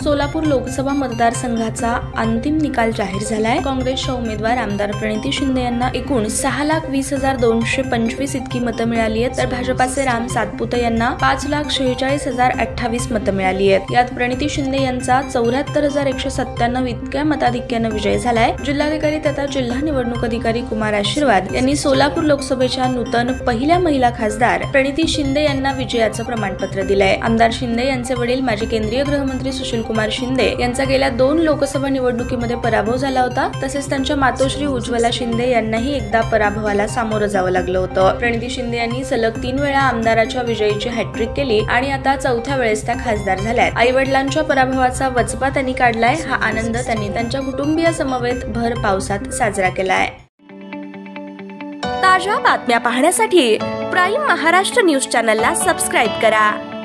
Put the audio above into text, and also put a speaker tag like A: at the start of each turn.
A: सोलापूर लोकसभा मतदारसंघाचा अंतिम निकाल जाहीर झालाय। काँग्रेसच्या उमेदवार आमदार प्रणिती शिंदे यांना एकूण 6,20,225 इतकी मतं मिळाली आहेत, तर भाजपाचे राम सातपुते यांना 5,46,028 मतं मिळाली आहेत। यात प्रणिती शिंदे यांचा 74,197 इतक्या मताधिक्याने विजय झालाय। जिल्हाधिकारी तथा जिल्हा निवडणूक अधिकारी कुमार आशीर्वाद यांनी सोलापूर लोकसभेच्या नूतन पहिल्या महिला खासदार प्रणिती शिंदे यांना विजयाचं प्रमाणपत्र दिलंय। आमदार शिंदे यांचे वडील माजी केंद्रीय गृहमंत्री सुशील कुमार शिंदे यांचा गेल्या 2 लोकसभा निवडणुकीमध्ये पराभव झाला होता। तसेच त्यांच्या मातोश्री उज्ज्वला शिंदे यांनाही एकदा पराभवाला सामोरं जावं लागलं होतं। प्रणिती शिंदे यांनी सलग 3 वेळा आमदाराच्या विजयीची हॅट्रिक केली आणि आता 4थ्या वेळेस त्या खासदार झाल्यात। आई वडिलांच्या पराभवाचा वचपा त्यांनी काढलाय। हा आनंद त्यांनी त्यांच्या कुटुंबियासमवेत भर पावसात साजरा केलाय। ताज्या बातम्या पाहण्यासाठी प्राईम महाराष्ट्र न्यूज चॅनलला सबस्क्राईब करा।